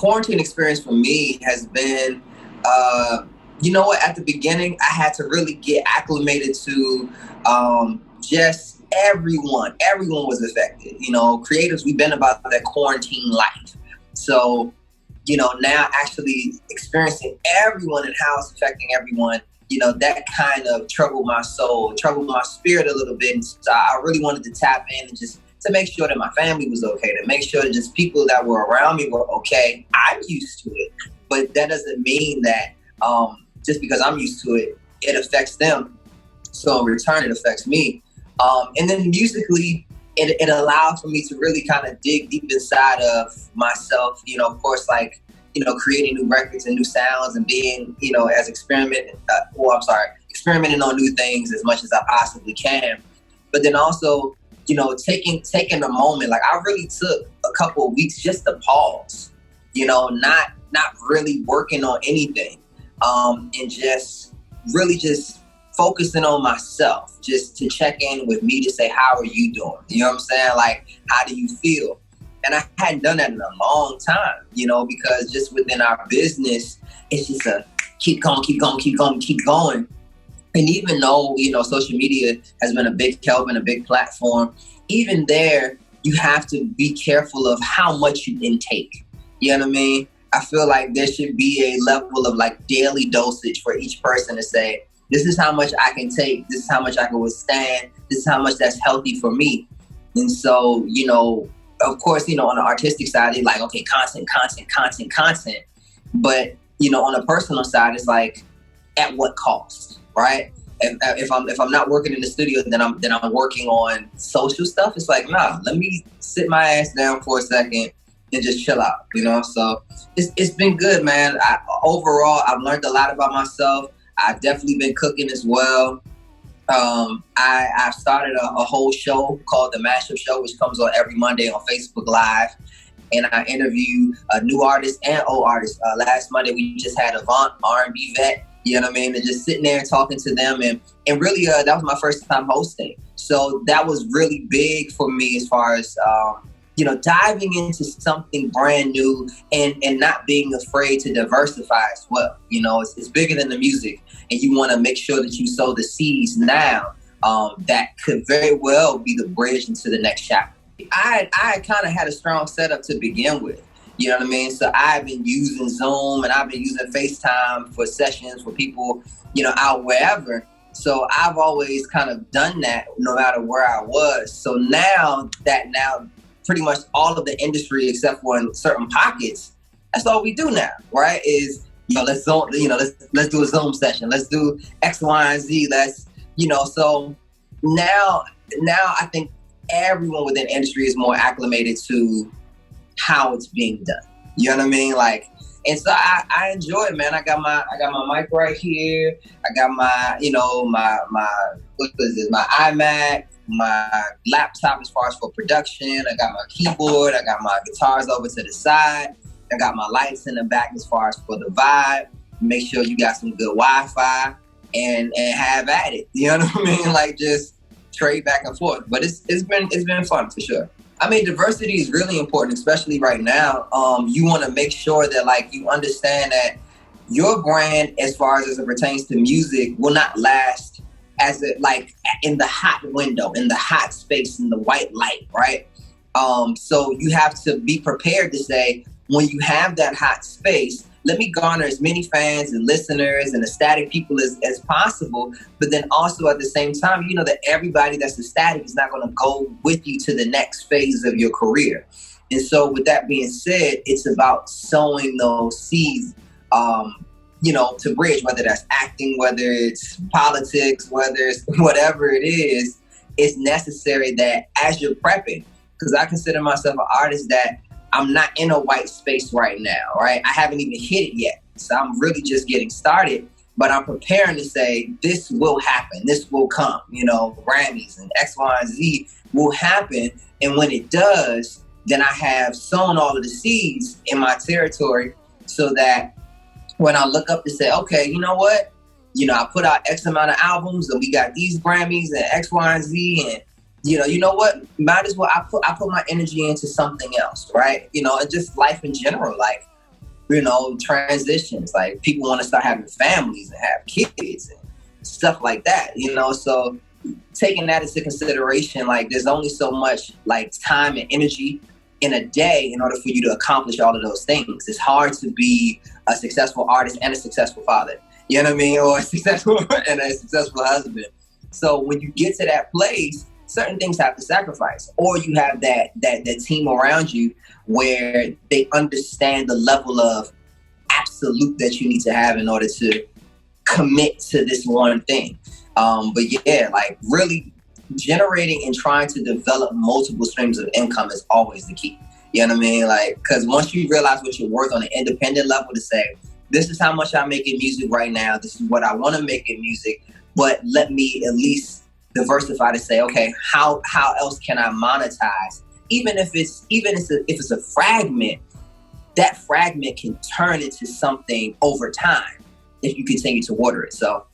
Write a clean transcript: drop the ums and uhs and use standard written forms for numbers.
quarantine experience for me has been, you know what, at the beginning, I had to really get acclimated to just everyone was affected. You know, creatives, we've been about that quarantine life. So, you know, now actually experiencing everyone and how it's affecting everyone, you know, that kind of troubled my soul, troubled my spirit a little bit. And so I really wanted to tap in and just to make sure that my family was okay, to make sure that just people that were around me were okay. I'm used to it, but that doesn't mean that just because I'm used to it, it affects them. So in return, it affects me. And then musically, it allowed for me to really kind of dig deep inside of myself, you know, of course, like, you know, creating new records and new sounds and being, you know, experimenting on new things as much as I possibly can. But then also, you know, taking a moment, like I really took a couple of weeks just to pause, you know, not really working on anything, and just really just focusing on myself, just to check in with me to say, how are you doing? You know what I'm saying? Like, how do you feel? And I hadn't done that in a long time, you know, because just within our business, it's just a keep going. And even though, you know, social media has been a big help and a big platform, even there, you have to be careful of how much you intake. You know what I mean? I feel like there should be a level of like daily dosage for each person to say, this is how much I can take. This is how much I can withstand. This is how much that's healthy for me. And so, you know, of course, you know, on the artistic side, it's like, okay, content. But, you know, on the personal side, it's like, at what cost, right? If I'm not working in the studio, then I'm working on social stuff. It's like, nah, let me sit my ass down for a second and just chill out, you know? So it's been good, man. Overall, I've learned a lot about myself. I've definitely been cooking as well. I've started a whole show called The Mashup Show, which comes on every Monday on Facebook Live. And I interview new artists and old artists. Last Monday, we just had Avant, R&B vet, you know what I mean? And just sitting there and talking to them. And really, that was my first time hosting. So that was really big for me as far as, you know, diving into something brand new and not being afraid to diversify as well. You know, it's bigger than the music. And you want to make sure that you sow the seeds now that could very well be the bridge into the next chapter. I kind of had a strong setup to begin with. You know what I mean? So I've been using Zoom and I've been using FaceTime for sessions for people, you know, out wherever. So I've always kind of done that no matter where I was. So now pretty much all of the industry, except for in certain pockets, that's all we do now, right? Is, you know, let's do a Zoom session. Let's do X, Y, and Z. Let's, you know, so now I think everyone within industry is more acclimated to how it's being done. You know what I mean? Like, and so I enjoy it, man. I got my mic right here. I got my, you know, my what is this? My iMac, my laptop as far as for production. I got my keyboard. I got my guitars over to the side. I got my lights in the back as far as for the vibe. Make sure you got some good Wi-Fi and have at it. You know what I mean? Like, just trade back and forth. But it's been fun for sure. I mean, diversity is really important, especially right now. You want to make sure that, like, you understand that your brand, as far as it pertains to music, will not last as it, like, in the hot window, in the hot space, in the white light, right? So you have to be prepared to say, when you have that hot space, let me garner as many fans and listeners and ecstatic people as possible. But then also at the same time, you know that everybody that's ecstatic is not going to go with you to the next phase of your career. And so with that being said, it's about sowing those seeds, you know, to bridge, whether that's acting, whether it's politics, whether it's whatever it is, it's necessary that as you're prepping, because I consider myself an artist that I'm not in a white space right now, right? I haven't even hit it yet. So I'm really just getting started, but I'm preparing to say, this will happen. This will come, you know, Grammys and X, Y, and Z will happen. And when it does, then I have sown all of the seeds in my territory so that when I look up to say, okay, you know what? You know, I put out X amount of albums and we got these Grammys and X, Y, and Z, and you know what? Might as well I put my energy into something else, right? You know, and just life in general. Like, transitions. Like people want to start having families and have kids and stuff like that, so taking that into consideration, like there's only so much like time and energy in a day in order for you to accomplish all of those things. It's hard to be a successful artist and a successful father, you know what I mean? Or a successful husband. So when you get to that place, certain things have to sacrifice, or you have that team around you where they understand the level of absolute that you need to have in order to commit to this one thing. But yeah, like really generating and trying to develop multiple streams of income is always the key. You know what I mean? Like, because once you realize what you're worth on an independent level, to say, this is how much I make in music right now, this is what I want to make in music, but let me at least diversify to say, okay, how else can I monetize? Even if it's a fragment, that fragment can turn into something over time if you continue to water it. So